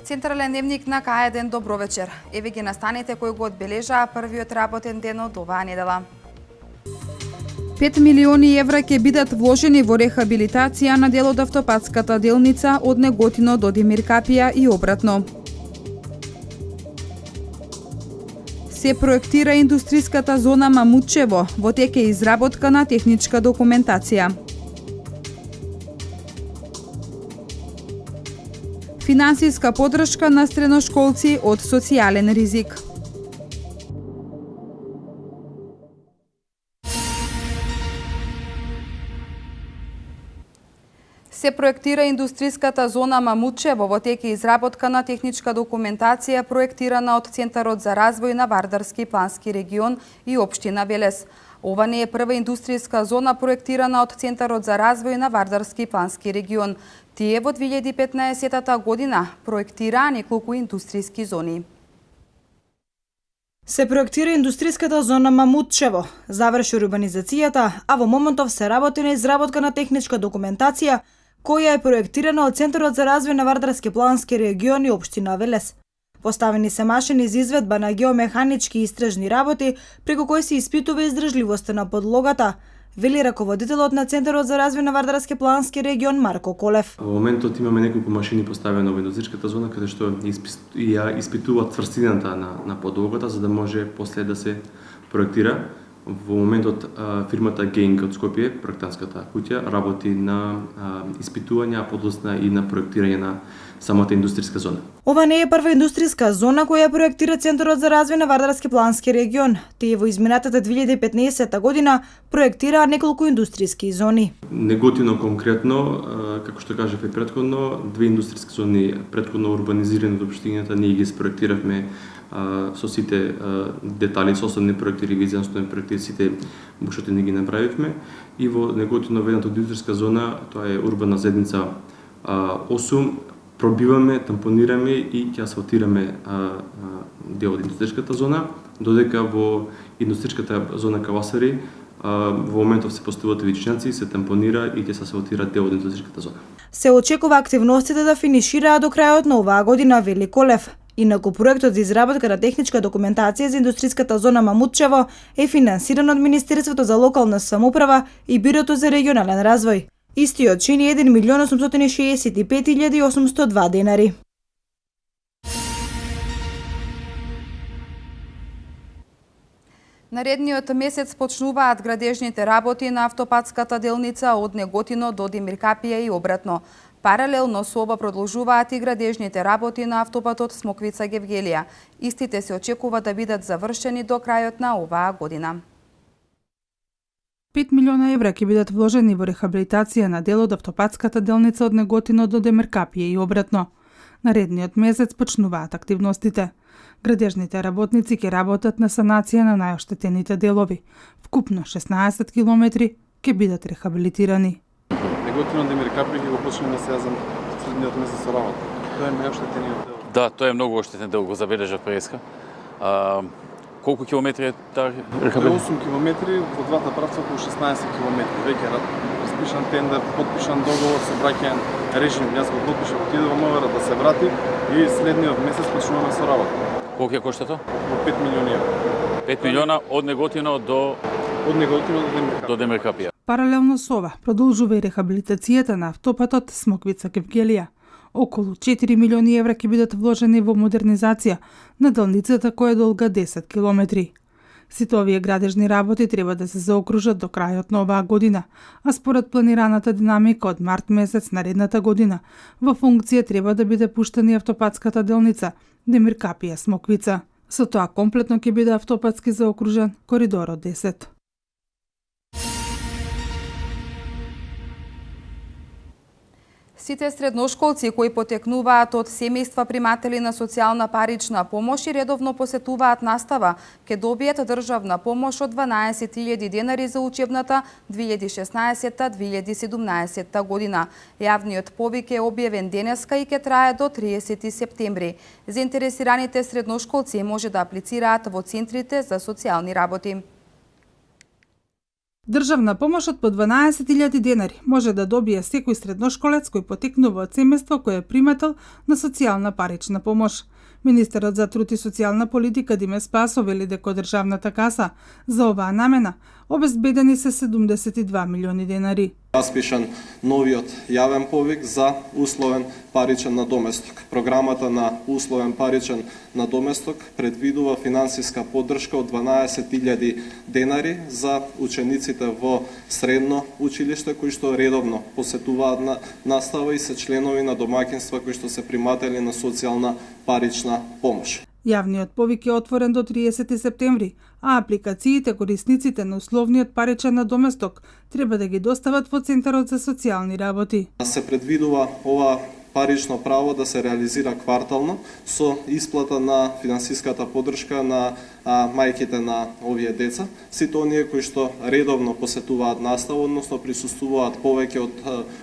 Централен дневник на К1, добро вечер. Еве ги настаните кои го одбележаа првиот работен ден од оваа недела. 5 милиони евра ќе бидат вложени во рехабилитација на дел од автопатската делница од Неготино до Демиркапија и обратно. Се проектира индустриската зона Мамутчево, во тек е изработка на техничка документација. Финансиска поддршка на средношколци од социјален ризик. Се проектира индустриската зона Мамутчево, во тек е изработка на техничка документација проектирана од Центарот за развој на Вардарски плански регион и општина Велес. Ова не е прва индустријска зона проектирана од Центарот за развој на Вардарски плански регион. Тие во 2015 година проектираа неколку индустријски зони. Се проектира индустријската зона Мамутчево, заврши урбанизацијата, а во моментов се работи на изработка на техничка документација, која е проектирана од Центарот за развој на Вардарски плански регион и општина Велес. Поставени се машини за изведба на геомеханички истражни работи, преку кои се испитува издржливоста на подлогата, вели раководителот на Центарот за развој на Вардарски плански регион Марко Колев. Во моментот имаме неколку машини поставени во индустријската зона, каде што ја испитуваат цврстината на подлогата, за да може после да се проектира. Во моментот фирмата Гейнг од Скопје, проектантската куќа, работи на испитување, а подоцна и на проектирање на самата индустријска зона. Ова не е прва индустријска зона која проектира Центарот за развој на Вардарски плански регион. Тие во изминатата 2015 година проектираа неколку индустријски зони. Неготино конкретно, како што кажав и претходно, две индустријски зони претходно урбанизирани од општината, ние ги спроектиравме со сите детали, со особени проекти, ревизијанствени проекти, сите бушотини ги направивме. И во Неготино, во едната индустријска зона, тоа е урбана заедница 8, пробиваме, тампонираме и ќе асфалтираме дел од индустријската зона, додека во индустријската зона Кавасари во моментов се поставуваат вичинаци, се тампонира и ќе се асфалтира дел од индустријската зона. Се очекува активностите да финишираат до крајот на оваа година, вели Колев. Инаку проектот за изработка на техничка документација за индустријската зона Мамутчево е финансиран од Министерството за локална самоуправа и Бирото за регионален развој. Истиот чини 1.865.802 денари. Наредниот месец почнуваат градежните работи на автопатската делница од Неготино до Демиркапија и обратно. Паралелно со ова продолжуваат и градежните работи на автопатот Смоквица-Гевгелија. Истите се очекува да бидат завршени до крајот на оваа година. 5 милиона евра ќе бидат вложени во рехабилитација на дел од автопатската делница од Неготино до Демиркапија и обратно. Наредниот месец почнуваат активностите. Градежните работници ќе работат на санација на најоштетените делови. Вкупно 16 километри ќе бидат рехабилитирани. Неготино до Демиркапија ќе го почнеме сега за следниот месец работа. Тоа е најоштетениот дел. Да, тоа е многу оштетен дел, го забележав преска. Колку километри е таа рехабилитација? 8 километри, во двата правца околу 16 километри. Веќе распишан тендер, подпишан договор со браќаен режим. Јас го подпишав, отиде во МВР да се врати и следниот месец почнуваме со работа. Колку ќе кошта тоа? Во 5 милиони евра. 5 милиона од Неготино до Демиркапија. Паралелно со ова, продолжува и рехабилитацијата на автопатот Смоквица-Гевгелија. Околу 4 милиони евра ќе бидат вложени во модернизација на делницата која е долга 10 километри. Сите овие градежни работи треба да се заокружат до крајот на оваа година, а според планираната динамика од март месец наредната година, во функција треба да биде пуштена автопатската делница Демиркапија-Смоквица. Со тоа комплетно ќе биде автопатски заокружен коридорот 10. Сите средношколци кои потекнуваат од семејства приматели на социјална парична помош и редовно посетуваат настава, ќе добијат државна помош од 12.000 денари за учебната 2016-2017 година. Јавниот повик е објавен денеска и ќе трае до 30 септември. Заинтересираните средношколци може да аплицираат во центрите за социјални работи. Државна помош од по 12.000 денари може да добие секој средношколец кој потекнува од семејство кој е примател на социјална парична помош. Министерот за труд и социјална политика Диме Спасов вели дека од државната каса за оваа намена обезбедени се 72 милиони денари. Распишан новиот јавен повик за условен паричен надоместок. Програмата на условен паричен надоместок предвидува финансиска поддршка од 12.000 денари за учениците во средно училиште кои што редовно посетуваат на настава и се членови на домаќинства кои што се приматели на социјална парична помош. Јавниот повик е отворен до 30 септември, а апликациите корисниците на условниот паричен надоместок треба да ги достават во Центарот за социјални работи. Се предвидува ова парично право да се реализира квартално со исплата на финансиската поддршка на мајките на овие деца. Сите оние кои што редовно посетуваат настава, односно присуствуваат повеќе од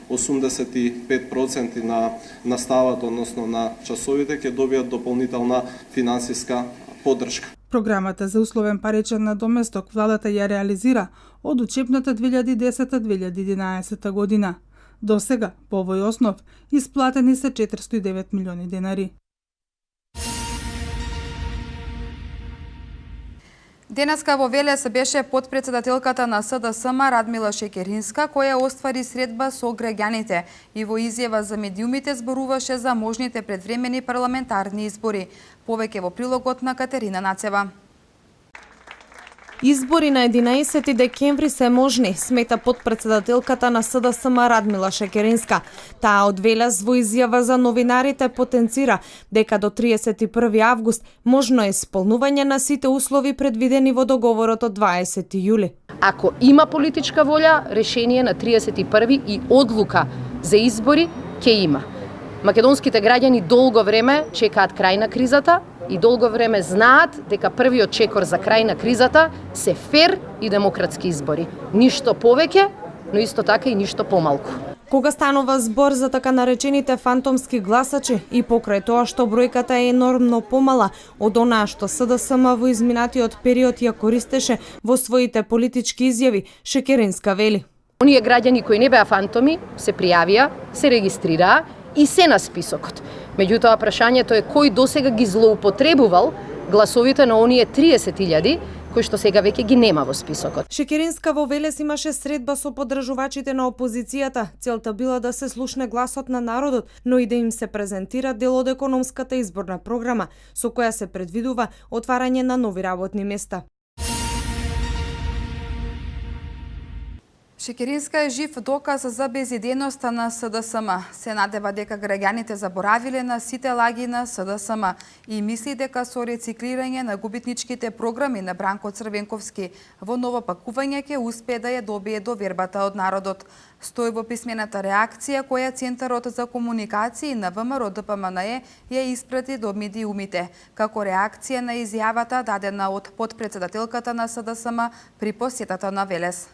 85% на наставата, односно на часовите, ќе добијат дополнителна финансиска поддршка. Програмата за условен паричен надоместок владата ја реализира од учебната 2010-2011 година. До сега, по овој основ, исплатени се 409 милиони денари. Денеска во Велес беше потпредседателката на СДСМ Радмила Шекеринска, која оствари средба со граѓаните и во изјава за медиумите зборуваше за можните предвремени парламентарни избори. Повеќе во прилогот на Катерина Нацева. Избори на 11 декември се можни, смета потпредседателката на СДСМ Радмила Шекеринска. Таа од Велес во изјава за новинарите потенцира дека до 31 август можно е исполнување на сите услови предвидени во договорот од 20 јули. Ако има политичка волја, решение на 31 и одлука за избори ќе има. Македонските граѓани долго време чекаат крај на кризата и долго време знаат дека првиот чекор за крај на кризата се фер и демократски избори. Ништо повеќе, но исто така и ништо помалку. Кога станува збор за така наречените фантомски гласачи и покрај тоа што бројката е енормно помала од онаа што СДСМ во изминатиот период ја користеше во своите политички изјави, Шекеринска вели: Оние граѓани кои не беа фантоми се пријавија, се регистрираа и се на списокот. Меѓутоа, прашањето е кој досега ги злоупотребувал гласовите на оние 30.000 кои што сега веќе ги нема во списокот. Шекеринска во Велес имаше средба со поддржувачите на опозицијата. Целта била да се слушне гласот на народот, но и да им се презентира дел од економската изборна програма, со која се предвидува отварање на нови работни места. Шекеринска е жив доказ за безидејноста на СДСМ. Се надева дека граѓаните заборавиле на сите лаги на СДСМ и мисли дека со рециклирање на губитничките програми на Бранко Црвенковски во ново пакување ќе успее да ја добие довербата од народот. Стои во писмената реакција која Центарот за комуникации на ВМРО ДПМНЕ ја испрати до медиумите, како реакција на изјавата дадена од потпредседателката на СДСМ при посетата на Велес.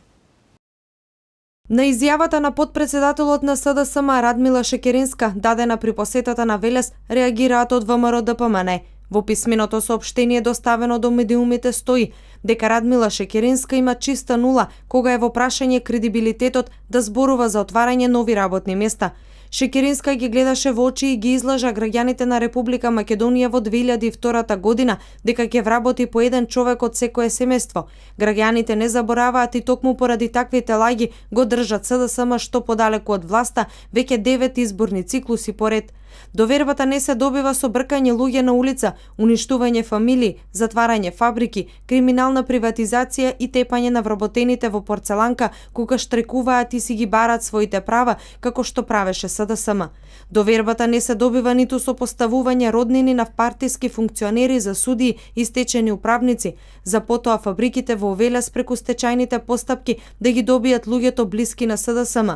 На изјавата на потпредседателот на СДСМ Радмила Шекеринска, дадена при посетата на Велес, реагираат од ВМРО ДПМНЕ. Во писменото соопштение доставено до медиумите стои дека Радмила Шекеринска има чиста нула кога е во прашање кредибилитетот да зборува за отварање нови работни места. Шекеринска ги гледаше во очи и ги излажа граѓаните на Република Македонија во 2002 година дека ќе вработи по еден човек од секое семејство. Граѓаните не забораваат и токму поради таквите лаги го држат СДСМ што подалеку од власта веќе 9 изборни циклуси поред. Довербата не се добива со бркање луѓе на улица, уништување фамилии, затварање фабрики, криминална приватизација и тепање на вработените во порцеланка кога штрекуваат и си ги барат своите права, како што правеше СДСМ. Довербата не се добива ниту со поставување роднини на партиски функционери за судии и стечени управници, за потоа фабриките во Велес преку стечајните постапки да ги добијат луѓето блиски на СДСМ.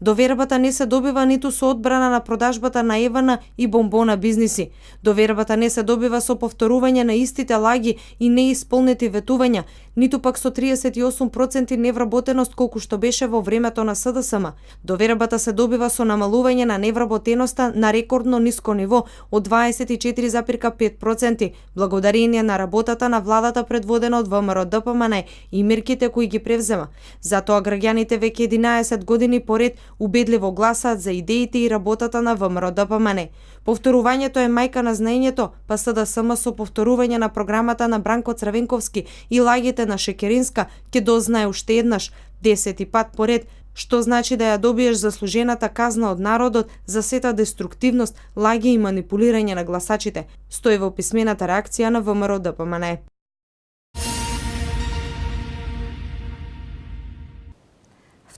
Довербата не се добива ниту со одбрана на продажбата на Евана и бомбона бизниси. Довербата не се добива со повторување на истите лаги и неисполнети ветувања, ниту пак со 38% невработеност колку што беше во времето на СДСМ. Довербата се добива со намалување на невработеноста на рекордно ниско ниво од 24,5%, благодарение на работата на владата предводена од ВМРО ДПМН и мерките кои ги превзема. Затоа граѓаните веќе 11 години поред убедливо гласаат за идеите и работата на ВМРО ДПМН. Повторувањето е мајка на знаењето, па СДСМ со повторување на програмата на Бранко Црвенковски и лагите на Шекеринска ќе дознае уште еднаш, 10 пат поред, што значи да ја добиеш заслужената казна од народот за сета деструктивност, лаги и манипулирање на гласачите, стои во писмената реакција на ВМРО ДПМН.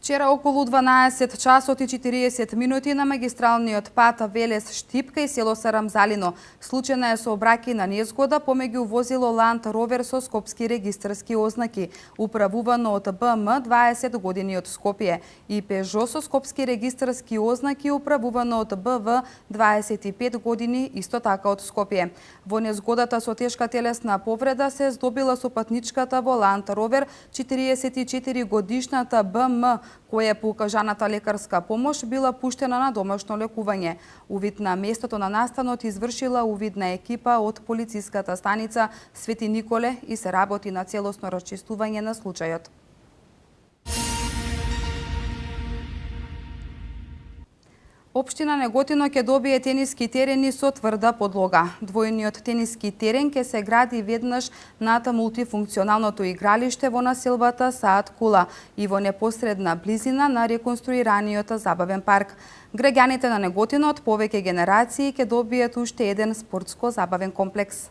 Вчера околу 12 часот и 40 минути на магистралниот пат Велес-Штипка и село Сарамзалино случајна е сообраќајна незгода помеѓу возило Land Rover со скопски регистарски ознаки, управувано од БМ 20 години од Скопје, и Peugeot со скопски регистарски ознаки, управувано од БВ 25 години исто така од Скопје. Во незгодата со тешка телесна повреда се здобила со патничката во Land Rover 44 годишната БМ, која по укажаната лекарска помош била пуштена на домашно лекување. Увид на местото на настанот извршила увидна екипа од полициската станица Свети Николе и се работи на целосно расчистување на случајот. Општина Неготино ќе добие тениски терени со тврда подлога. Двојниот тениски терен ќе се гради веднаш над мултифункционалното игралиште во населбата Саат Кула и во непосредна близина на реконструираниот забавен парк. Граѓаните на Неготино од повеќе генерации ќе добијат уште еден спортско-забавен комплекс.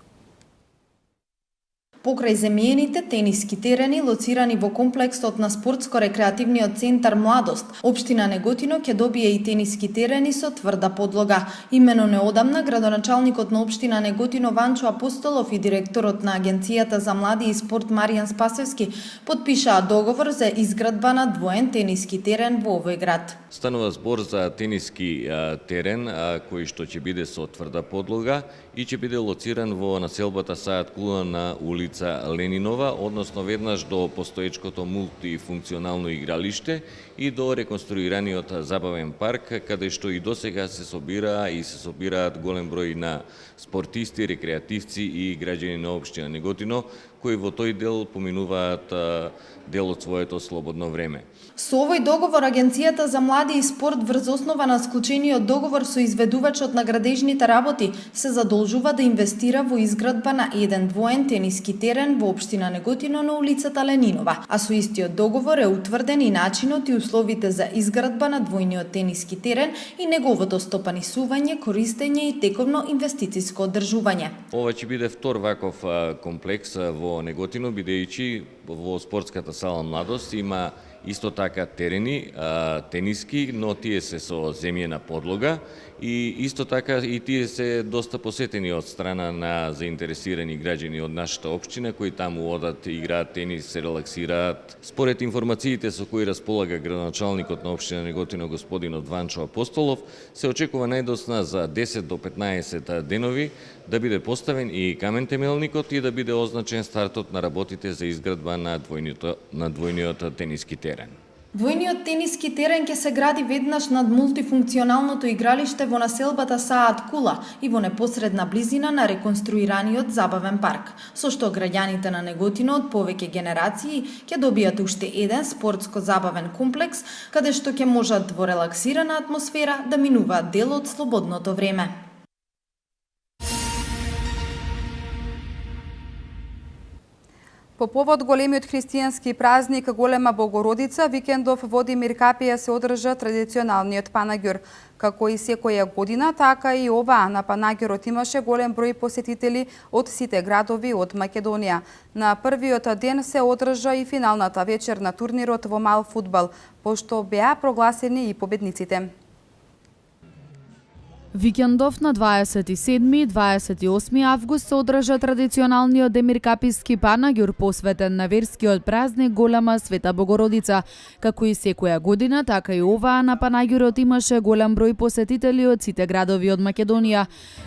Покрај земјените тениски терени лоцирани во комплексот на спортско-рекреативниот центар Младост, општина Неготино ќе добие и тениски терени со тврда подлога. Имено неодамна градоначалникот на општина Неготино Ванчо Апостолов и директорот на Агенцијата за млади и спорт Маријан Спасевски подпишаа договор за изградба на двоен тениски терен во овој град. Станува збор за тениски терен кој што ќе биде со тврда подлога и ќе биде лоциран во населбата Саат Кула на улица Ленинова, односно веднаш до постоечкото мултифункционално игралиште и до реконструираниот забавен парк, каде што и досега се собираат голем број на спортисти, рекреативци и граѓани на општина Неготино, кои во тој дел поминуваат дел од своето слободно време. Со овој договор Агенцијата за млади и спорт врз основа на склучениот договор со изведувачот на градежните работи се задолжува да инвестира во изградба на еден двоен тениски терен во општина Неготино на улицата Ленинова, а со истиот договор е утврден и начинот и условите за изградба на двојниот тениски терен и неговото стопанисување, користење и тековно инвестициско одржување. Ова ќе биде втор ваков комплекс во Неготино, бидејќи во спортската сала Младост има исто така терени, тениски, но тие се со земјена подлога и исто така и тие се доста посетени од страна на заинтересирани граѓани од нашата општина кои таму одат, играат тенис, се релаксираат. Според информациите со кои располага градоначалникот на општина Неготино господинот Ванчо Апостолов, се очекува најдосна за 10 до 15 денови да биде поставен и камен темелникот и да биде означен стартот на работите за изградба на двојниот тениски терен. Двојниот тениски терен ќе се гради веднаш над мултифункционалното игралиште во населбата Саат Кула и во непосредна близина на реконструираниот забавен парк, со што граѓаните на Неготино од повеќе генерации ќе добијат уште еден спортско-забавен комплекс, каде што ќе можат во релаксирана атмосфера да минуваат дел од слободното време. По повод големиот христијански празник Голема Богородица, викендов во Демир Капија се одржа традиционалниот панаѓур. Како и секоја година, така и оваа на панаѓурот имаше голем број посетители од сите градови од Македонија. На првиот ден се одржа и финалната вечер на турнирот во мал фудбал, пошто беа прогласени и победниците. Викендов на 27 и 28 август се одржа традиционалниот демиркаписки панаѓур посветен на верскиот празник Голема Света Богородица. Како и секоја година, така и оваа на панаѓурот имаше голем број посетители од сите градови од Македонија.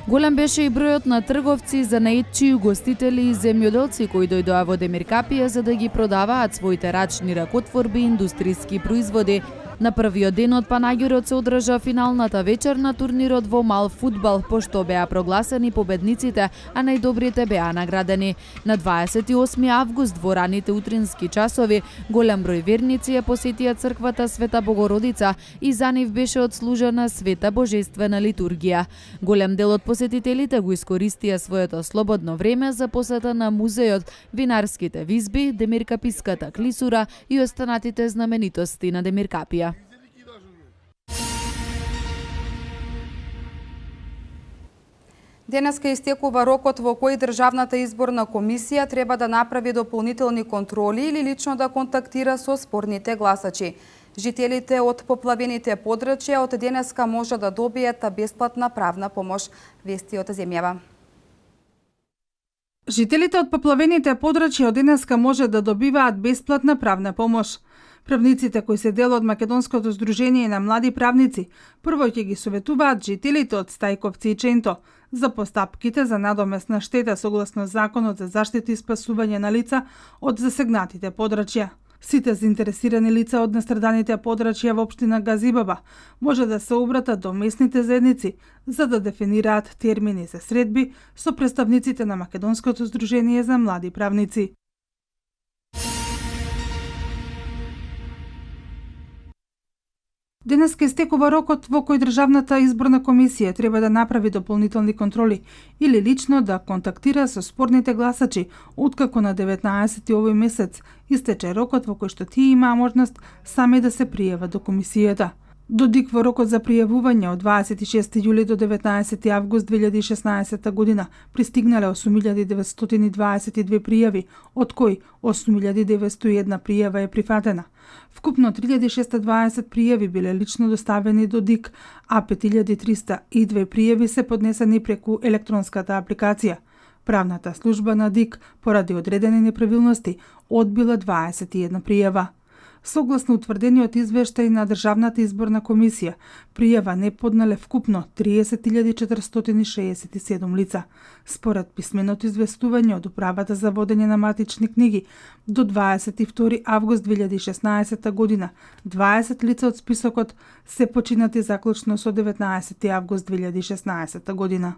Голем беше и бројот на трговци, занаетчи, угостители и земјоделци кои дојдоа во Демиркапија за да ги продаваат своите рачни ракотворби и индустријски производи. На првиот ден од панаѓурот се одржа финалната вечер на турнирот во мал фудбал, пошто беа прогласени победниците, а најдобрите беа наградени. На 28 август во раните утрински часови голем број верници ја посетија црквата Света Богородица и за нив беше отслужена света божествена литургија. Голем дел од посетителите го искористија своето слободно време за посета на музеот, винарските визби, Демиркаписката клисура и останатите знаменитости на Демиркапија. Денеска истекува рокот во кој Државната изборна комисија треба да направи дополнителни контроли или лично да контактира со спорните гласачи. Жителите од поплавените подрачја од денеска може да добијат бесплатна правна помош, вести од земјава. Жителите од поплавените подрачја од денеска може да добиваат бесплатна правна помош. Правниците кои се дел од Македонското здружение на млади правници прво ќе ги советуваат жителите од Стајковци и Ченто за постапките за надомесна штета согласно Законот за заштита и спасување на лица од засегнатите подрачја. Сите заинтересирани лица од настраданите подрачја во општина Газибаба може да се обратат до местните заедници за да дефинираат термини за средби со представниците на Македонското здружение за млади правници. Денеска истекува рокот во кој Државната изборна комисија треба да направи дополнителни контроли или лично да контактира со спорните гласачи, откако на 19 овој месец истече рокот во кој што тие имаа можност сами да се пријават до комисијата. Додик во рокот за пријавување од 26 јули до 19 август 2016 година пристигнале 8922 пријави, од кои 8901 пријава е прифатена. Вкупно 3620 пријави биле лично доставени до ДИК, а 5302 пријави се поднесени преку електронската апликација. Правната служба на ДИК, поради одредени неправилности, одбила 21 пријава. Согласно утврдениот извештај на Државната изборна комисија, пријава не поднале вкупно 30.467 лица. Според писменото известување од Управата за водење на матични книги, до 22 август 2016 година, 20 лица од списокот се починати заклучно со 19 август 2016 година.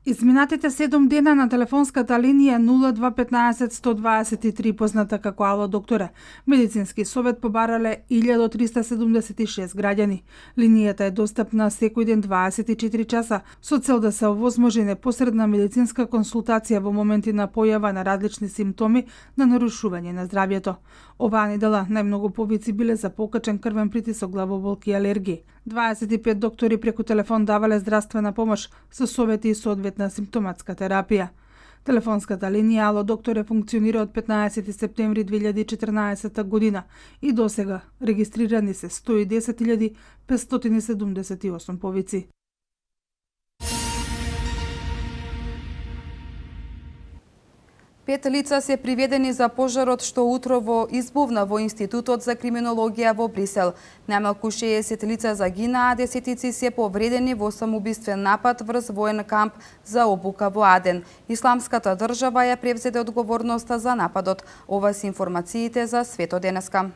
Изминатите 7 дена на телефонската линија 0215 123 позната како Ало докторе, медицински совет побарале 1376 граѓани. Линијата е достапна секој ден 24 часа со цел да се овозможи непосредна медицинска консултација во моменти на појава на различни симптоми на нарушување на здравјето. Оваа недела најмногу повици биле за покачен крвен притисок, главоболки и алергии. 25 доктори преку телефон давале здравствена помош со совети и соодветна симптоматска терапија. Телефонската линија Ало докторе функционира од 15 септември 2014 година и досега регистрирани се 110.578 повици. Пет лица се приведени за пожарот што утрово избувна во Институтот за криминологија во Брисел. Најмалку 60 лица загинаа, десетици се повредени во самоубиствен напад врз воен камп за обука во Аден. Исламската држава ја превзеде одговорноста за нападот. Ова се информациите за Свето денеска.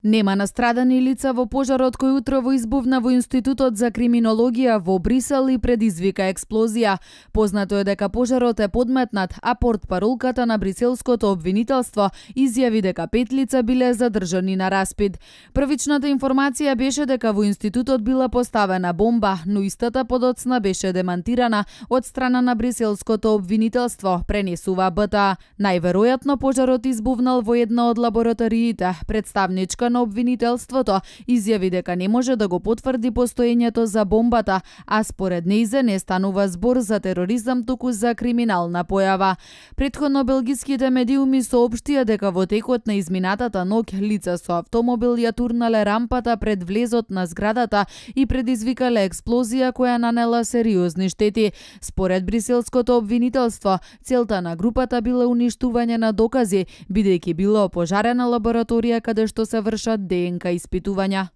Нема настрадани лица во пожарот кој утрово избувна во Институтот за криминологија во Брисел и предизвика експлозија. Познато е дека пожарот е подметнат, а портпаролката на бриселското обвинителство изјави дека 5 лица биле задржани на распит. Првичната информација беше дека во Институтот била поставена бомба, но истата подоцна беше демантирана од страна на бриселското обвинителство, пренесува БТА. Најверојатно пожарот избувнал во една од лабораториите. Представничка на обвинителството изјави дека не може да го потврди постоењето за бомбата, а според нејзе не станува збор за тероризам, туку за криминална појава. Претходно белгиските медиуми соопштија дека во текот на изминатата ноќ лица со автомобил ја турнале рампата пред влезот на зградата и предизвикале експлозија која нанела сериозни штети. Според бриселското обвинителство, целта на групата била уништување на докази, бидејќи била опожарена лабораторија каде што се вршат ДНК испитувања.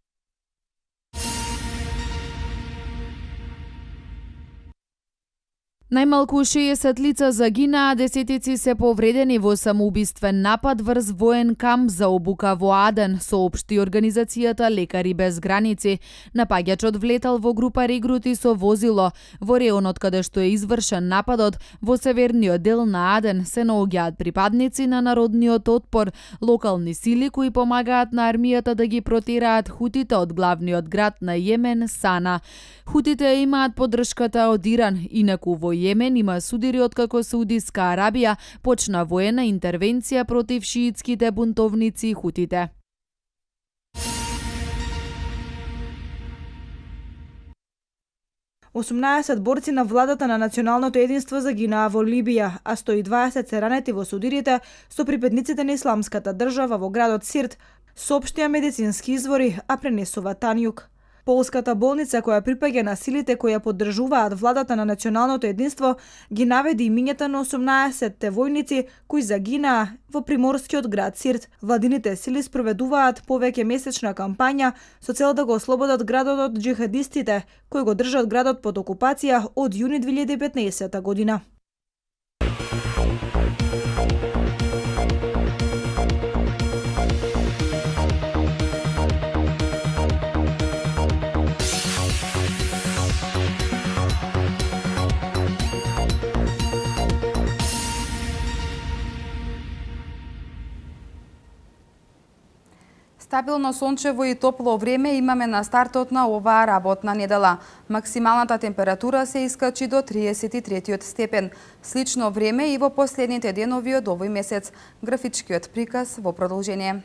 Најмалку 60 лица загинаа, десетици се повредени во самоубиствен напад врз воен камп за обука во Аден, соопшти организацијата Лекари без граници. Напаѓачот влетал во група регрути со возило. Во реонот каде што е извршен нападот, во северниот дел на Аден, се наоѓаат припадници на народниот отпор, локални сили кои помагаат на армијата да ги протераат хутите од главниот град на Јемен, Сана. Хутите имаат поддршката од Иран, инаку во Јемен има судири откако Саудиска Арабија почна воена интервенција против шиитските бунтовници хутите. Осумнаесет борци на владата на националното единство загинаа во Либија, а 120 се ранети во судирите со припадниците на исламската држава во градот Сирт, соопштија медицински извори, а пренесува Танјук. Полската болница која припаѓа на силите кои ја поддржуваат владата на националното единство ги наведи имињата на 18 војници кои загинаа во приморскиот град Сирт. Владините сили спроведуваат повеќе месечна кампања со цел да го ослободат градот од џихадистите кои го држат градот под окупација од јуни 2015 година. Стабилно сончево и топло време имаме на стартот на оваа работна недела. Максималната температура се искачи до 33 степен. Слично време и во последните денови од овој месец. Графичкиот приказ во продолжение.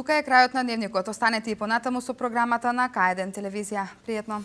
Тука е крајот на дневникот. Останете и понатаму со програмата на К1 телевизија. Пријатно!